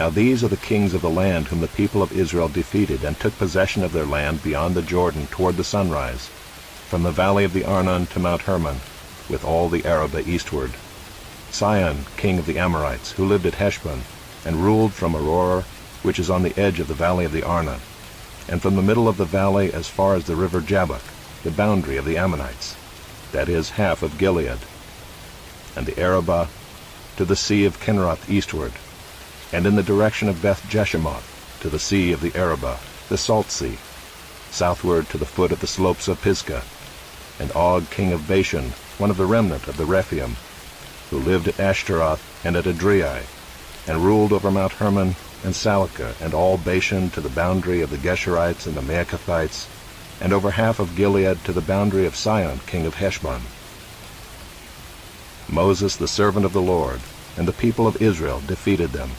Now these are the kings of the land whom the people of Israel defeated, and took possession of their land beyond the Jordan toward the sunrise, from the valley of the Arnon to Mount Hermon, with all the Arabah eastward. Sihon, king of the Amorites, who lived at Heshbon, and ruled from Aroer, which is on the edge of the valley of the Arnon, and from the middle of the valley as far as the river Jabbok, the boundary of the Ammonites, that is, half of Gilead, and the Arabah to the sea of Kinneroth eastward, and in the direction of Beth-Jeshimoth to the sea of the Arabah, the Salt Sea, southward to the foot of the slopes of Pisgah, and Og king of Bashan, one of the remnant of the Rephaim, who lived at Ashtaroth and at Adriai, and ruled over Mount Hermon and Salakah, and all Bashan to the boundary of the Geshurites and the Maacathites, and over half of Gilead to the boundary of Sihon king of Heshbon. Moses the servant of the Lord, and the people of Israel defeated them.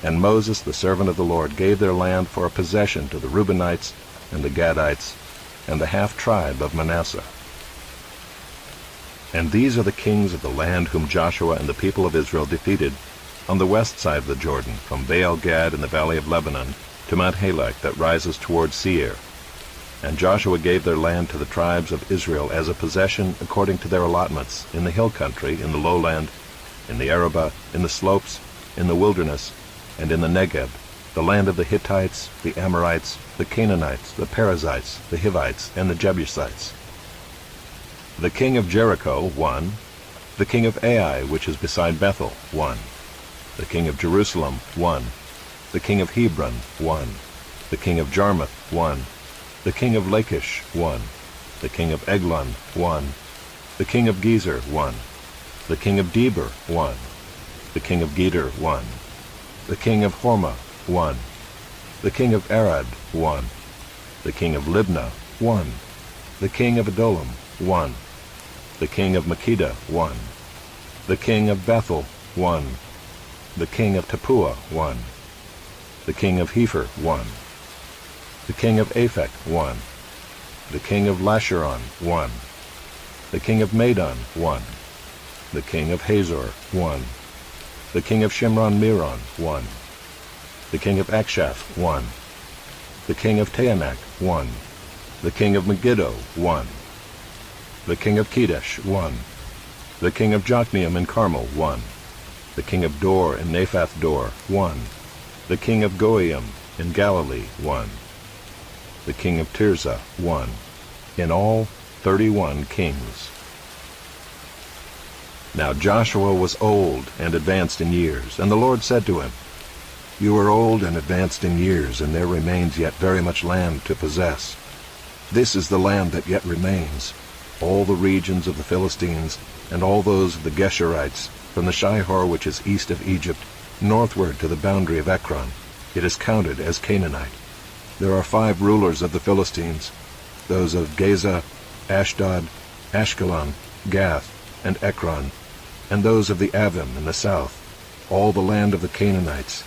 And Moses the servant of the Lord gave their land for a possession to the Reubenites and the Gadites, and the half-tribe of Manasseh. And these are the kings of the land whom Joshua and the people of Israel defeated, on the west side of the Jordan, from Baal-Gad in the valley of Lebanon to Mount Halak that rises toward Seir. And Joshua gave their land to the tribes of Israel as a possession according to their allotments, in the hill country, in the lowland, in the Arabah, in the slopes, in the wilderness, and in the Negeb, the land of the Hittites, the Amorites, the Canaanites, the Perizzites, the Hivites, and the Jebusites. The king of Jericho, 1. The king of Ai, which is beside Bethel, 1. The king of Jerusalem, 1. The king of Hebron, 1. The king of Jarmuth, 1. The king of Lachish, 1. The king of Eglon, 1. The king of Gezer, 1. The king of Deber, 1. The king of Geder, 1. The king of Hormah, 1. The king of Arad, 1. The king of Libnah, 1. The king of Adullam, 1. The king of Makkedah, 1. The king of Bethel, 1. The king of Tappuah, 1. The king of Hepher, 1. The king of Aphek, 1. The king of Lasharon, 1. The king of Madon, 1. The king of Hazor, 1. The king of Shimron-Meron, 1. The king of Akshaph, 1. The king of Taanach, 1. The king of Megiddo, 1. The king of Kedesh, 1. The king of Jokneam and Carmel, 1. The king of Dor and Naphath Dor, 1. The king of Goiim in Galilee, 1. The king of Tirzah, 1. In all, 31 kings. Now Joshua was old and advanced in years, and the Lord said to him, You are old and advanced in years, and there remains yet very much land to possess. This is the land that yet remains, all the regions of the Philistines, and all those of the Geshurites, from the Shihor which is east of Egypt, northward to the boundary of Ekron. It is counted as Canaanite. There are 5 rulers of the Philistines, those of Gaza, Ashdod, Ashkelon, Gath, and Ekron, and those of the Avim in the south, all the land of the Canaanites,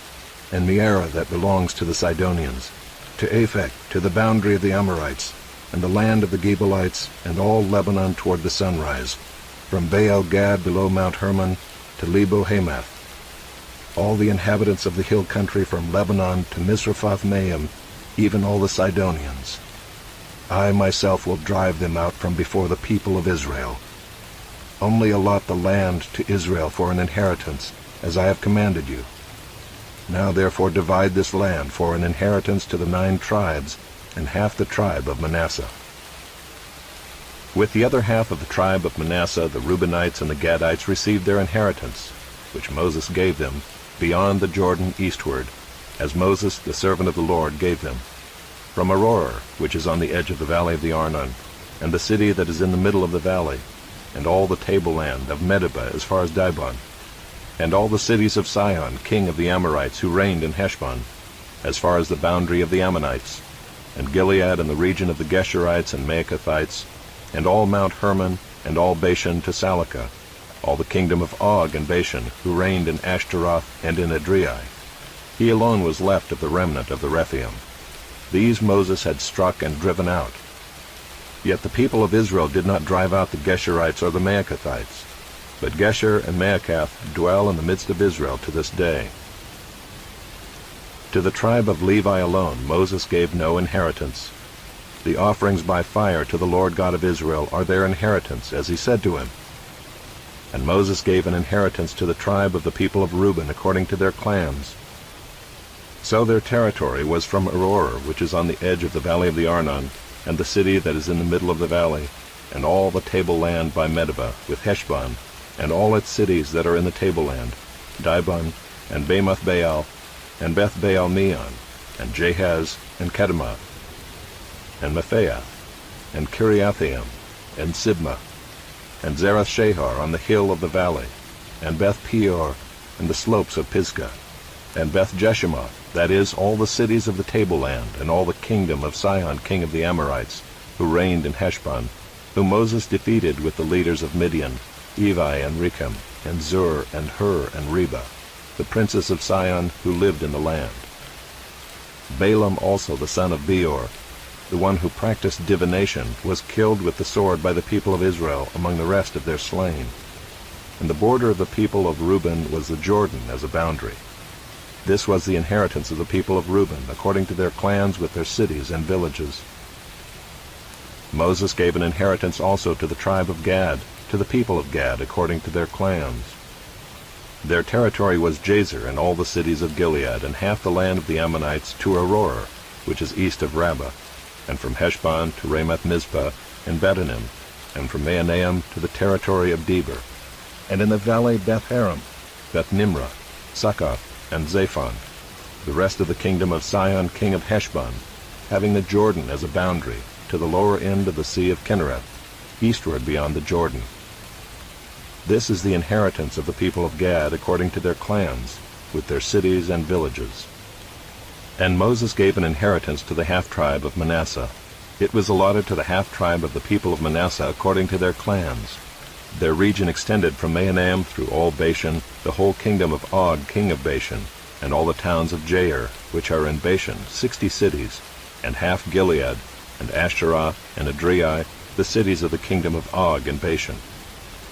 and Mearah that belongs to the Sidonians, to Aphek, to the boundary of the Amorites, and the land of the Gebalites, and all Lebanon toward the sunrise, from Baal-Gad below Mount Hermon to Lebo-Hamath, all the inhabitants of the hill country from Lebanon to Misrephoth-Maim, even all the Sidonians. I myself will drive them out from before the people of Israel. Only allot the land to Israel for an inheritance, as I have commanded you. Now therefore divide this land for an inheritance to the 9 tribes, and half the tribe of Manasseh. With the other half of the tribe of Manasseh, the Reubenites and the Gadites received their inheritance, which Moses gave them, beyond the Jordan eastward, as Moses the servant of the Lord gave them, from Aroer, which is on the edge of the valley of the Arnon, and the city that is in the middle of the valley, and all the tableland of Medeba as far as Dibon, and all the cities of Sihon, king of the Amorites, who reigned in Heshbon, as far as the boundary of the Ammonites, and Gilead and the region of the Geshurites and Maacathites, and all Mount Hermon, and all Bashan to Salakah, all the kingdom of Og and Bashan, who reigned in Ashtaroth and in Adriai. He alone was left of the remnant of the Rephaim. These Moses had struck and driven out. Yet the people of Israel did not drive out the Geshurites or the Maacathites, but Gesher and Maacath dwell in the midst of Israel to this day. To the tribe of Levi alone Moses gave no inheritance. The offerings by fire to the Lord God of Israel are their inheritance, as he said to him. And Moses gave an inheritance to the tribe of the people of Reuben according to their clans. So their territory was from Aroer, which is on the edge of the valley of the Arnon, and the city that is in the middle of the valley, and all the tableland by Medeba, with Heshbon, and all its cities that are in the tableland, Dibon, and Bamoth Baal, and Beth Baal Meon, and Jahaz, and Kedemoth, and Mephaath, and Kiriathaim, and Sibmah, and Zerath Shahar on the hill of the valley, and Beth Peor, and the slopes of Pisgah, and Beth Jeshimoth, that is, all the cities of the tableland, and all the kingdom of Sihon king of the Amorites, who reigned in Heshbon, whom Moses defeated with the leaders of Midian, Evi and Rechem, and Zur, and Hur, and Reba, the princes of Sihon who lived in the land. Balaam also the son of Beor, the one who practiced divination, was killed with the sword by the people of Israel among the rest of their slain. And the border of the people of Reuben was the Jordan as a boundary. This was the inheritance of the people of Reuben, according to their clans with their cities and villages. Moses gave an inheritance also to the tribe of Gad, to the people of Gad, according to their clans. Their territory was Jazer and all the cities of Gilead, and half the land of the Ammonites to Aroer, which is east of Rabbah, and from Heshbon to Ramoth Mizpah and Betanim, and from Mahanaim to the territory of Debir, and in the valley Beth-haram, Beth-nimrah, Succoth, and Zaphon, the rest of the kingdom of Sihon king of Heshbon, having the Jordan as a boundary, to the lower end of the sea of Kinnereth, eastward beyond the Jordan. This is the inheritance of the people of Gad according to their clans, with their cities and villages. And Moses gave an inheritance to the half-tribe of Manasseh. It was allotted to the half-tribe of the people of Manasseh according to their clans. Their region extended from Mahanaim through all Bashan, the whole kingdom of Og king of Bashan, and all the towns of Jair, which are in Bashan, 60 cities, and half Gilead, and Ashteroth, and Adrei, the cities of the kingdom of Og in Bashan.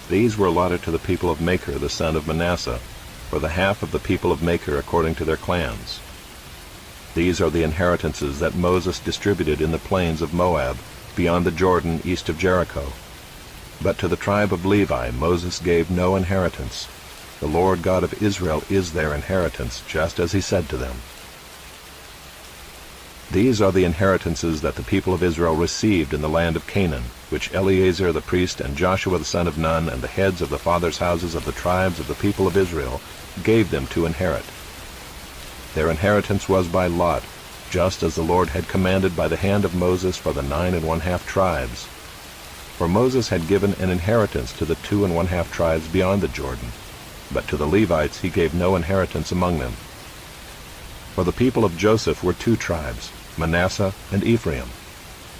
These were allotted to the people of Machir the son of Manasseh, for the half of the people of Machir according to their clans. These are the inheritances that Moses distributed in the plains of Moab, beyond the Jordan east of Jericho. But to the tribe of Levi Moses gave no inheritance. The Lord God of Israel is their inheritance, just as he said to them. These are the inheritances that the people of Israel received in the land of Canaan, which Eleazar the priest and Joshua the son of Nun and the heads of the fathers' houses of the tribes of the people of Israel gave them to inherit. Their inheritance was by lot, just as the Lord had commanded by the hand of Moses for the 9 1/2 tribes. For Moses had given an inheritance to the 2 1/2 tribes beyond the Jordan, but to the Levites he gave no inheritance among them. For the people of Joseph were 2 tribes, Manasseh and Ephraim,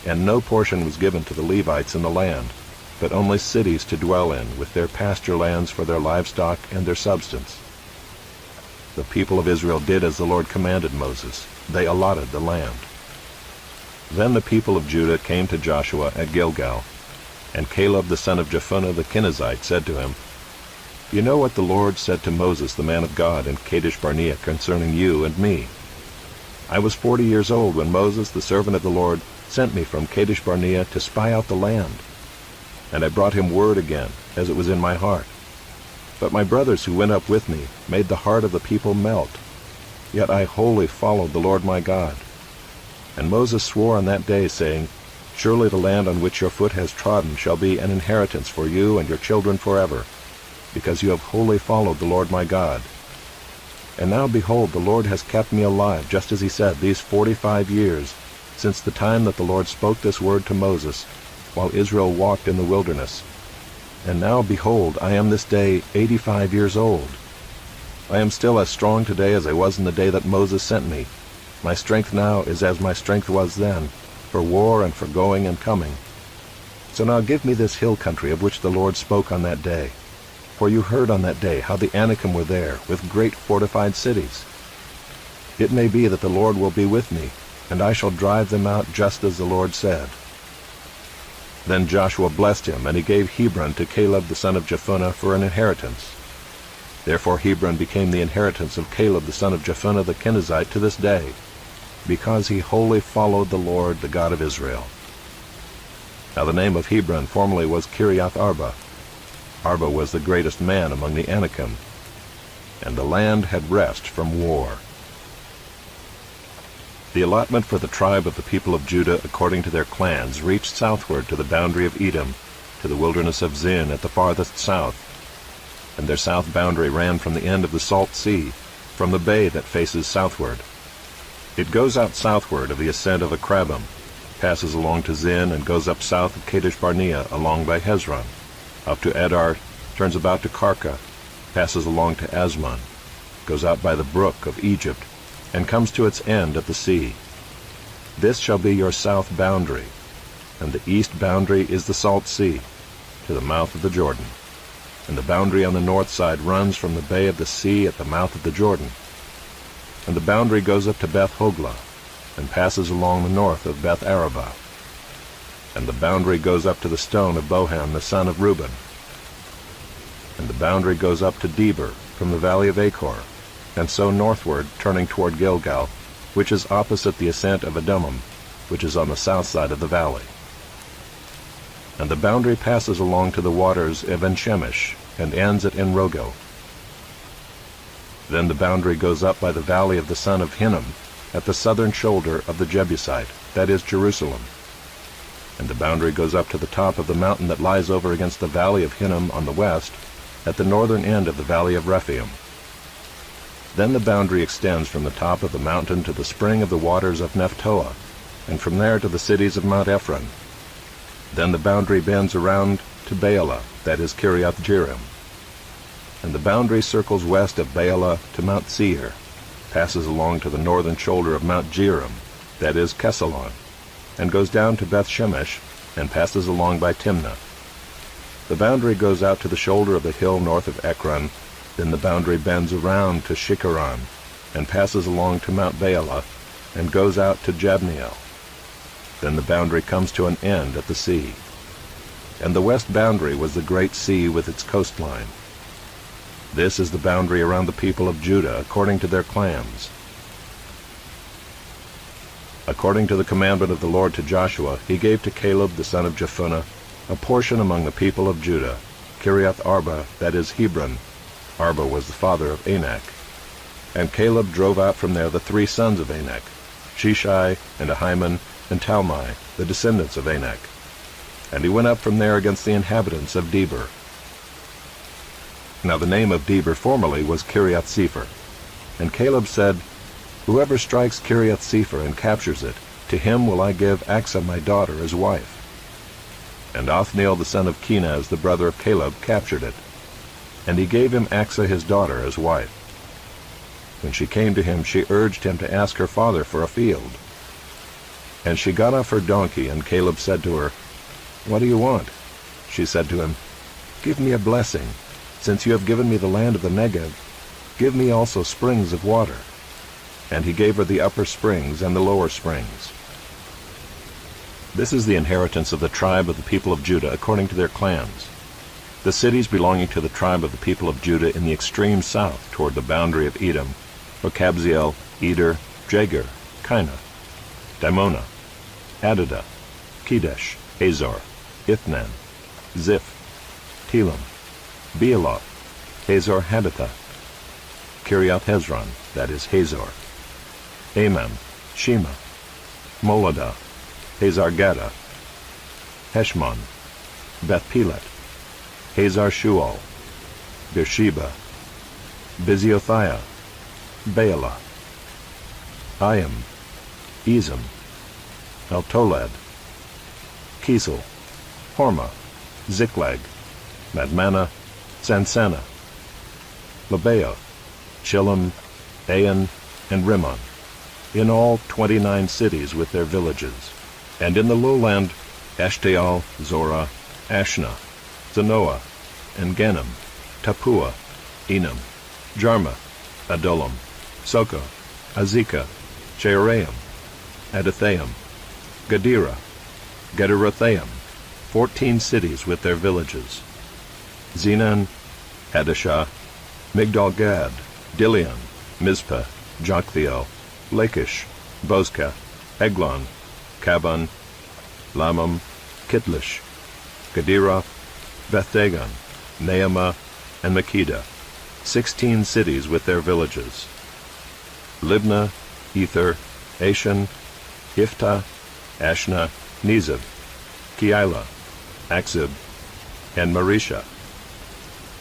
and no portion was given to the Levites in the land, but only cities to dwell in, with their pasture lands for their livestock and their substance. The people of Israel did as the Lord commanded Moses. They allotted the land. Then the people of Judah came to Joshua at Gilgal, and Caleb the son of Jephunneh the Kenizzite said to him, "You know what the Lord said to Moses the man of God in Kadesh Barnea concerning you and me. I was 40 years old when Moses the servant of the Lord sent me from Kadesh Barnea to spy out the land. And I brought him word again, as it was in my heart. But my brothers who went up with me made the heart of the people melt. Yet I wholly followed the Lord my God. And Moses swore on that day, saying, Surely the land on which your foot has trodden shall be an inheritance for you and your children forever, because you have wholly followed the Lord my God. And now, behold, the Lord has kept me alive, just as he said, these 45 years, since the time that the Lord spoke this word to Moses, while Israel walked in the wilderness. And now, behold, I am this day 85 years old. I am still as strong today as I was in the day that Moses sent me. My strength now is as my strength was then, for war and for going and coming. So now give me this hill country of which the Lord spoke on that day. For you heard on that day how the Anakim were there, with great fortified cities. It may be that the Lord will be with me, and I shall drive them out just as the Lord said." Then Joshua blessed him, and he gave Hebron to Caleb the son of Jephunneh for an inheritance. Therefore Hebron became the inheritance of Caleb the son of Jephunneh the Kenizzite to this day, because he wholly followed the Lord, the God of Israel. Now the name of Hebron formerly was Kiriath Arba. Arba was the greatest man among the Anakim, and the land had rest from war. The allotment for the tribe of the people of Judah according to their clans reached southward to the boundary of Edom, to the wilderness of Zin at the farthest south, and their south boundary ran from the end of the Salt Sea, from the bay that faces southward. It goes out southward of the ascent of Akrabim, passes along to Zin, and goes up south of Kadesh Barnea along by Hezron, up to Edar, turns about to Karka, passes along to Asmon, goes out by the brook of Egypt, and comes to its end at the sea. This shall be your south boundary, and the east boundary is the Salt Sea, to the mouth of the Jordan. And the boundary on the north side runs from the bay of the sea at the mouth of the Jordan. And the boundary goes up to Beth Hoglah, and passes along the north of Beth Arabah. And the boundary goes up to the stone of Bohan the son of Reuben. And the boundary goes up to Deber, from the valley of Achor, and so northward, turning toward Gilgal, which is opposite the ascent of Edomim, which is on the south side of the valley. And the boundary passes along to the waters of En-Shemesh, and ends at En-Rogel. Then the boundary goes up by the valley of the son of Hinnom, at the southern shoulder of the Jebusite, that is Jerusalem. And the boundary goes up to the top of the mountain that lies over against the valley of Hinnom on the west, at the northern end of the valley of Rephaim. Then the boundary extends from the top of the mountain to the spring of the waters of Nephtoah, and from there to the cities of Mount Ephron. Then the boundary bends around to Baalah, that is Kiriath Jearim. And the boundary circles west of Baalah to Mount Seir, passes along to the northern shoulder of Mount Jearim, that is Kesalon, and goes down to Beth Shemesh, and passes along by Timnah. The boundary goes out to the shoulder of the hill north of Ekron. Then the boundary bends around to Shikharon, and passes along to Mount Baalah, and goes out to Jabneel. Then the boundary comes to an end at the sea. And the west boundary was the great sea with its coastline. This is the boundary around the people of Judah according to their clans. According to the commandment of the Lord to Joshua, he gave to Caleb the son of Jephunneh a portion among the people of Judah, Kiriath Arba, that is Hebron. Arba was the father of Anak. And Caleb drove out from there the 3 sons of Anak, Shishai, and Ahiman, and Talmai, the descendants of Anak. And he went up from there against the inhabitants of Deber. Now the name of Deber formerly was Kiriath Sepher. And Caleb said, Whoever strikes Kiriath Sepher and captures it, to him will I give Achsah my daughter as wife. And Othniel the son of Kenaz, the brother of Caleb, captured it. And he gave him Achsah his daughter as wife. When she came to him, she urged him to ask her father for a field. And she got off her donkey, and Caleb said to her, What do you want? She said to him, Give me a blessing. Since you have given me the land of the Negev, give me also springs of water. And he gave her the upper springs and the lower springs. This is the inheritance of the tribe of the people of Judah according to their clans. The cities belonging to the tribe of the people of Judah in the extreme south toward the boundary of Edom were Kabzeel, Eder, Jagur, Kinah, Dimonah, Adadah, Kedesh, Hazor, Ithnan, Ziph, Telam, Bealoth, Hazor Hadatha, Kiriath Hezron, that is Hazor, Amam, Shema, Moladah, Hazar Gaddah, Heshmon, Beth Pelet, Hazar Shual, Beersheba, Biziothiah, Baalah, Ayim, Ezem, Eltolad, Kisel, Hormah, Ziklag, Madmanah, Sansannah, Lebaoth, Shillam, Ain, and Rimmon, in all 29 cities with their villages, and in the lowland Eshtaol, Zorah, Ashna, Zanoah, and Ganim, Tappuah, Enam, Jarmuth, Adullam, Socoh, Azekah, Shearaim, Adathaim, Gadira, Gederothaim, 14 cities with their villages, Zenan, Hadashah, Migdal-gad, Dilion, Mizpah, Joktheel, Lachish, Bozkah, Eglon, Kabon, Lamam, Kitlish, Gederoth, Beth-dagon, Naamah, and Makkedah, 16 cities with their villages. Libnah, Ether, Ashan, Iftah, Ashna, Nezib, Keilah, Akzib, and Mareshah,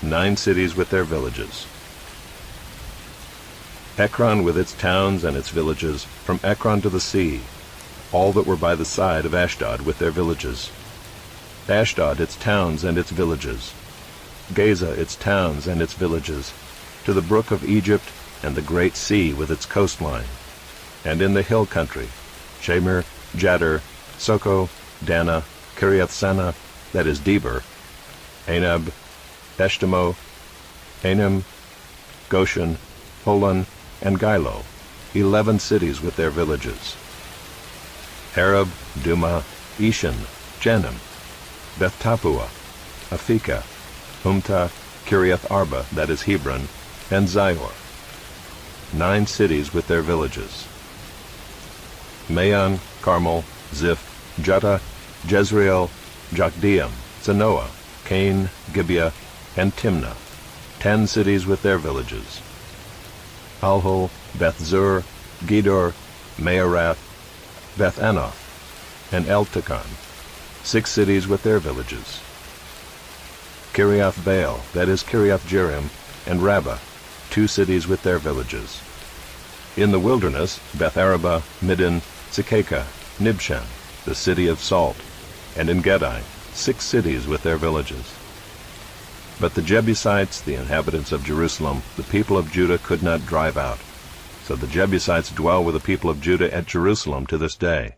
9 cities with their villages. Ekron with its towns and its villages, from Ekron to the sea, all that were by the side of Ashdod with their villages. Ashdod its towns and its villages. Gaza its towns and its villages, to the brook of Egypt and the great sea with its coastline. And in the hill country, Shamir, Jadar, Soko, Dana, Kiriath-sana, that is Deber, Anab, Eshtemoh, Anim, Goshen, Holon, and Gilo, 11 cities with their villages. Arab, Duma, Eshan, Janim, Beth-tappuah, Aphekah, Humta, Kiriath-arba, that is Hebron, and Zior, 9 cities with their villages. Maon, Carmel, Ziph, Juttah, Jezreel, Jokdeam, Zanoah, Cain, Gibeah, and Timnah, 10 cities with their villages. Alhol, Beth-zur, Gedor, Maarath, Beth-anoth, and Eltekon, 6 cities with their villages. Kiriath-baal, that is Kiriath-jearim, and Rabbah, 2 cities with their villages. In the wilderness, Beth-arabah, Middin, Sekekah, Nibshan, the city of salt, and in Gedi, 6 cities with their villages. But the Jebusites, the inhabitants of Jerusalem, the people of Judah could not drive out. So the Jebusites dwell with the people of Judah at Jerusalem to this day.